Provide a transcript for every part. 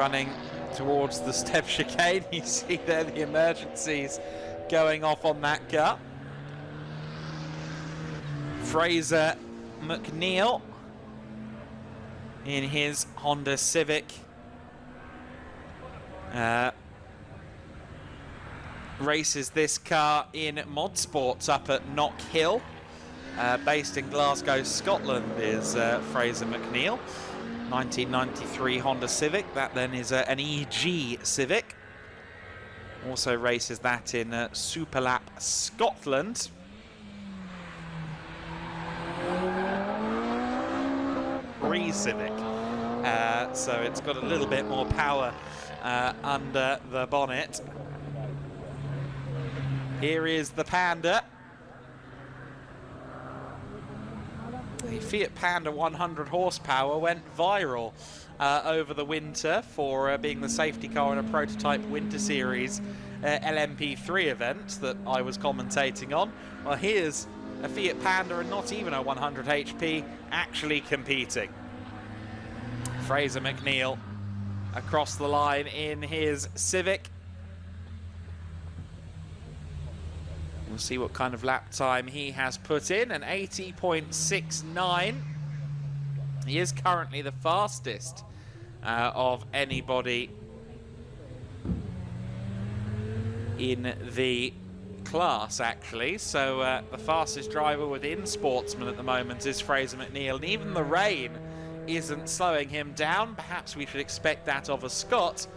running towards the step chicane. You see there the emergencies going off on that car. Fraser McNeill in his Honda Civic. Races this car in Mod Sports up at Knock Hill. Based in Glasgow, Scotland is Fraser McNeill. 1993 Honda Civic. That then is an EG Civic. Also races that in Superlap, Scotland. Civic, so it's got a little bit more power under the bonnet. Here is the Panda. The Fiat Panda 100 horsepower went viral over the winter for being the safety car in a prototype Winter Series LMP3 event that I was commentating on. Well, here's a Fiat Panda and not even a 100 HP actually competing. Fraser McNeill across the line in his Civic. We'll see what kind of lap time he has put in, an 80.69. He is currently the fastest of anybody in the class, actually. So the fastest driver within Sportsman at the moment is Fraser McNeill, and even the rain isn't slowing him down. Perhaps we should expect that of a Scot,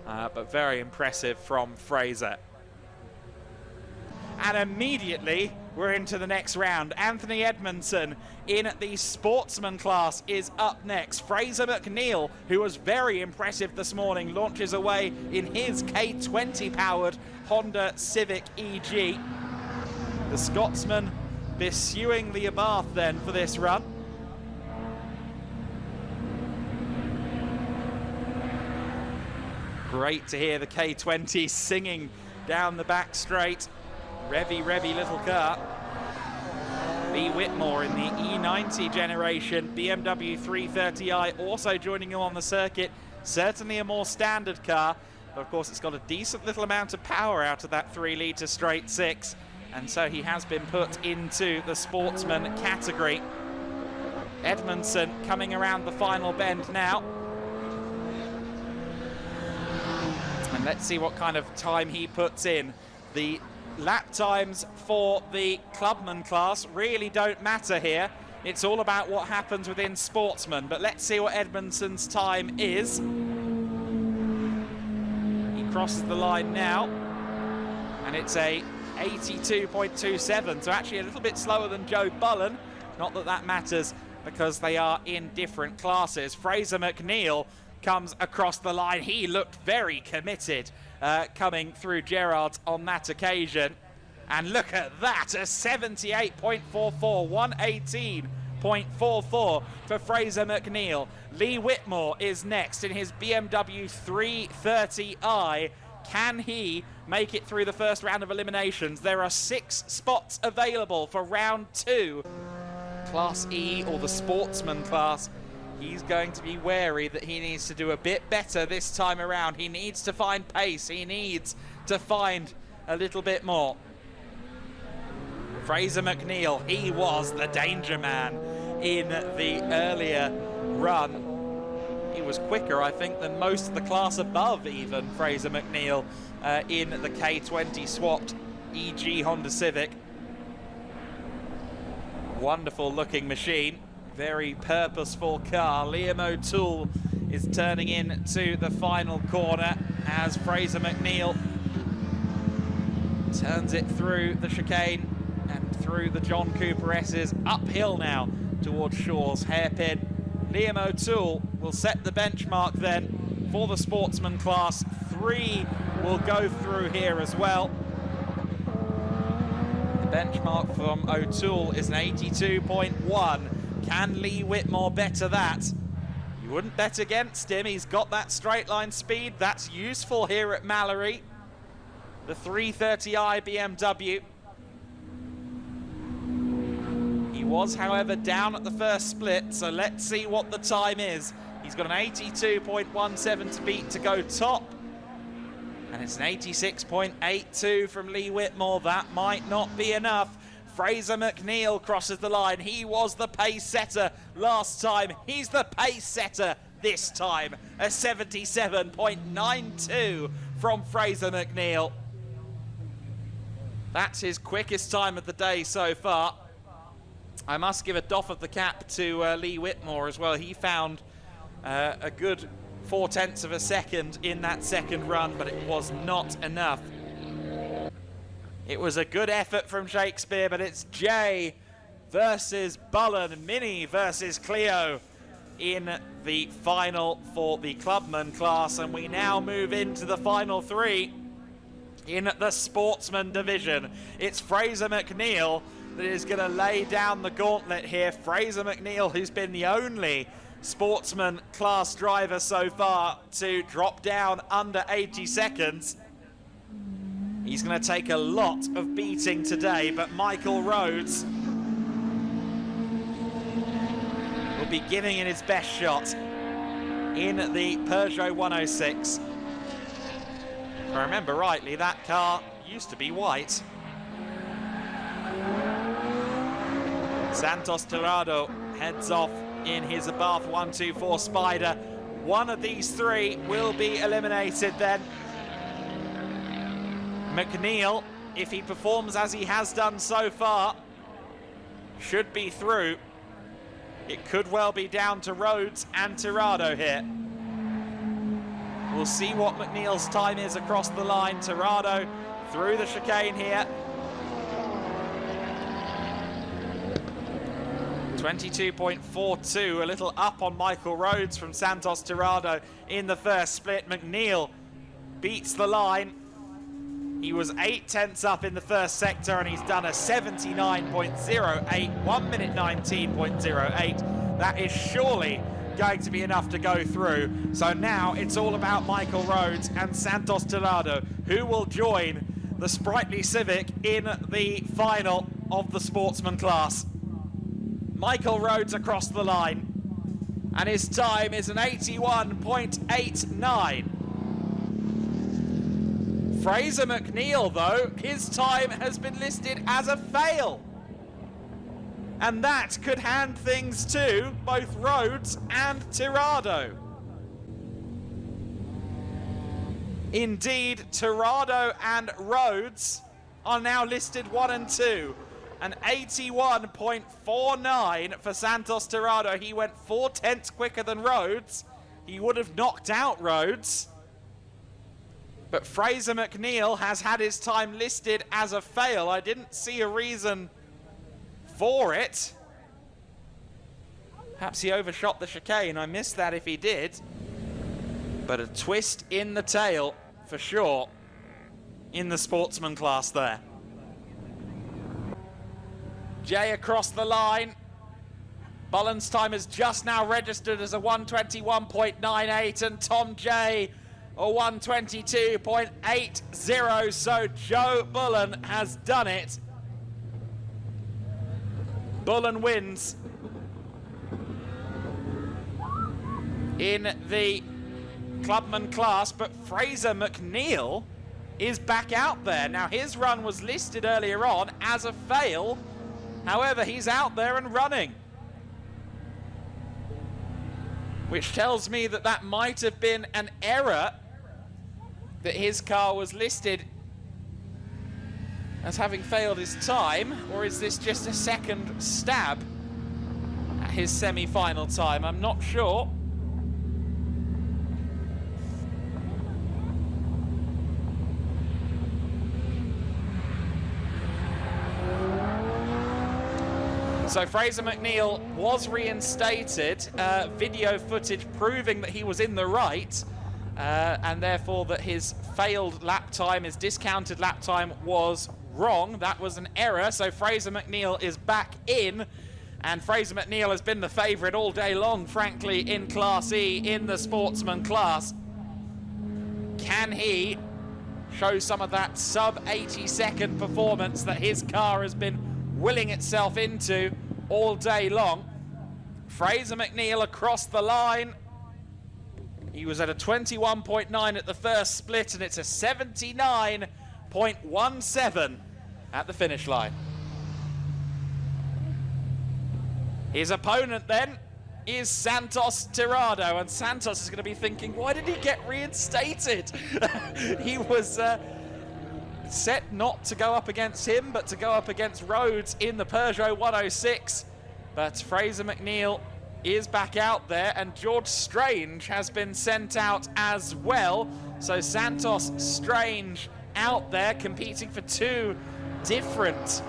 but very impressive from Fraser. And immediately we're into the next round. Anthony Edmondson in the Sportsman class is up next. Fraser McNeill, who was very impressive this morning, launches away in his K20 powered Honda Civic EG. The Scotsman pursuing the Abarth then for this run. Great to hear the K20 singing down the back straight. Revvy little car. Lee Whitmore in the E90 generation BMW 330i also joining him on the circuit. Certainly a more standard car, but of course it's got a decent little amount of power out of that 3-litre straight six, and so he has been put into the Sportsman category. Edmondson coming around the final bend now. And let's see what kind of time he puts in. The lap times for the Clubman class really don't matter here. It's all about what happens within Sportsman. But let's see what Edmondson's time is. He crosses the line now, and it's a 82.27, so actually a little bit slower than Joe Bullen. Not that that matters, because they are in different classes. Fraser McNeill comes across the line. He looked very committed coming through Gerrard's on that occasion. And look at that, a 78.44, 118.44 for Fraser McNeill. Lee Whitmore is next in his BMW 330i. Can he make it through the first round of eliminations? There are 6 spots available for round 2. Class E, or the Sportsman class. He's going to be wary that he needs to do a bit better this time around. He needs to find pace. He needs to find a little bit more. Fraser McNeill, he was the danger man in the earlier run. He was quicker, I think, than most of the class above even, Fraser McNeill, in the K20 swapped EG Honda Civic. Wonderful looking machine. Very purposeful car. Liam O'Toole is turning into the final corner as Fraser McNeill turns it through the chicane and through the John Cooper S's, uphill now towards Shaw's hairpin. Liam O'Toole will set the benchmark then for the Sportsman class. 3 will go through here as well. The benchmark from O'Toole is an 82.1. Can Lee Whitmore better that? You wouldn't bet against him. He's got that straight line speed. That's useful here at Mallory. The 330i BMW. He was, however, down at the first split, so let's see what the time is He's got an 82.17 to beat to go top. And it's an 86.82 from Lee Whitmore. That might not be enough. Fraser McNeill crosses the line. He was the pace setter last time. He's the pace setter this time. A 77.92 from Fraser McNeill. That's his quickest time of the day so far. I must give a doff of the cap to Lee Whitmore as well. He found a good 0.4 of a second in that second run, but it was not enough. It was a good effort from Shakespeare, but it's Jay versus Bullen, Mini versus Cleo in the final for the Clubman class, and we now move into the final three in the Sportsman division. It's Fraser McNeill that is going to lay down the gauntlet here. Fraser McNeill, who's been the only Sportsman class driver so far to drop down under 80 seconds. He's going to take a lot of beating today, but Michael Rhodes will be giving it his best shot in the Peugeot 106. If I remember rightly, that car used to be white. Santos Tirado heads off in his Abarth 124 Spider. One of these three will be eliminated then. McNeill, if he performs as he has done so far, should be through. It could well be down to Rhodes and Tirado here. We'll see what McNeill's time is across the line. Tirado through the chicane here. 22.42, a little up on Michael Rhodes from Santos Tirado in the first split. McNeill beats the line. He was 0.8 up in the first sector, and he's done a 79.08, 1 minute 19.08. That is surely going to be enough to go through. So now it's all about Michael Rhodes and Santos Tirado, who will join the Sprightly Civic in the final of the Sportsman class. Michael Rhodes across the line, and his time is an 81.89. Fraser McNeill, though, his time has been listed as a fail. And that could hand things to both Rhodes and Tirado. Indeed, Tirado and Rhodes are now listed 1 and 2. An 81.49 for Santos Tirado. He went 0.4 quicker than Rhodes. He would have knocked out Rhodes. But Fraser McNeill has had his time listed as a fail. I didn't see a reason for it. Perhaps he overshot the chicane. I missed that if he did. But a twist in the tail for sure in the Sportsman class there. Jay across the line. Bullen's time is just now registered as a 121.98, and Tom Jay a 122.80. So Joe Bullen has done it. Bullen wins in the Clubman class, but Fraser McNeill is back out there. Now, his run was listed earlier on as a fail. However, he's out there and running, which tells me that that might have been an error, that his car was listed as having failed his time, or is this just a second stab at his semi-final time? I'm not sure. So Fraser McNeill was reinstated, video footage proving that he was in the right, and therefore that his failed lap time, his discounted lap time, was wrong. That was an error, so Fraser McNeill is back in, and Fraser McNeill has been the favourite all day long, frankly, in Class E, in the Sportsman class. Can he show some of that sub-80 second performance that his car has been willing itself into all day long? Fraser McNeill across the line. He was at a 21.9 at the first split, and it's a 79.17 at the finish line. His opponent then is Santos Tirado, and Santos is going to be thinking, why did he get reinstated? He was set not to go up against him, but to go up against Rhodes in the Peugeot 106. But Fraser McNeill is back out there, and George Strange has been sent out as well. So Santos Strange out there competing for two different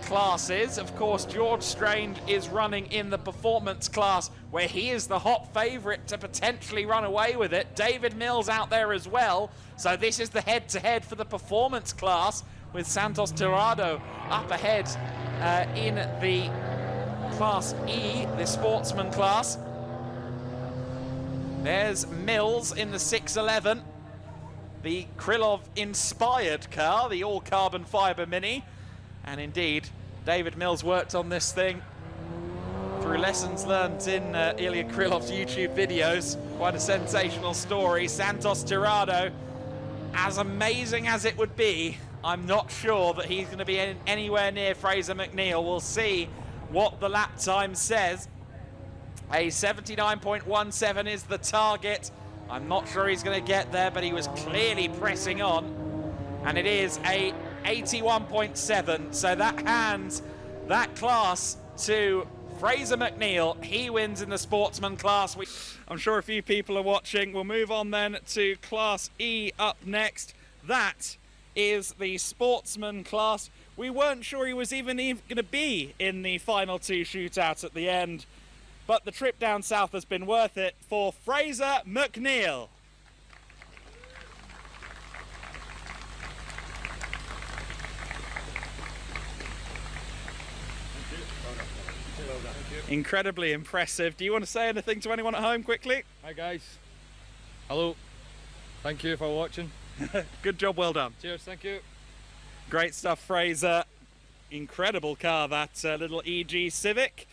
classes. Of course, George Strange is running in the performance class, where he is the hot favourite to potentially run away with it. David Mills out there as well. So this is the head-to-head for the performance class, with Santos Tirado up ahead in the Class E, the sportsman class. There's Mills in the 611, the Krylov-inspired car, the all-carbon fibre Mini. And indeed, David Mills worked on this thing through lessons learned in Ilya Krylov's YouTube videos. Quite a sensational story. Santos Tirado, as amazing as it would be, I'm not sure that he's going to be anywhere near Fraser McNeill. We'll see what the lap time says. A 79.17 is the target. I'm not sure he's going to get there, but he was clearly pressing on. And it is a 81.7, so that hands that class to Fraser McNeill. He wins in the sportsman class. I'm sure a few people are watching. We'll move on then to Class E up next. That is the sportsman class. We weren't sure he was even going to be in the final two shootouts at the end, but the trip down south has been worth it for Fraser McNeill. Incredibly impressive. Do you want to say anything to anyone at home quickly? Hi guys. Hello. Thank you for watching. Good job, well done. Cheers, thank you. Great stuff, Fraser. Incredible car, that little EG Civic.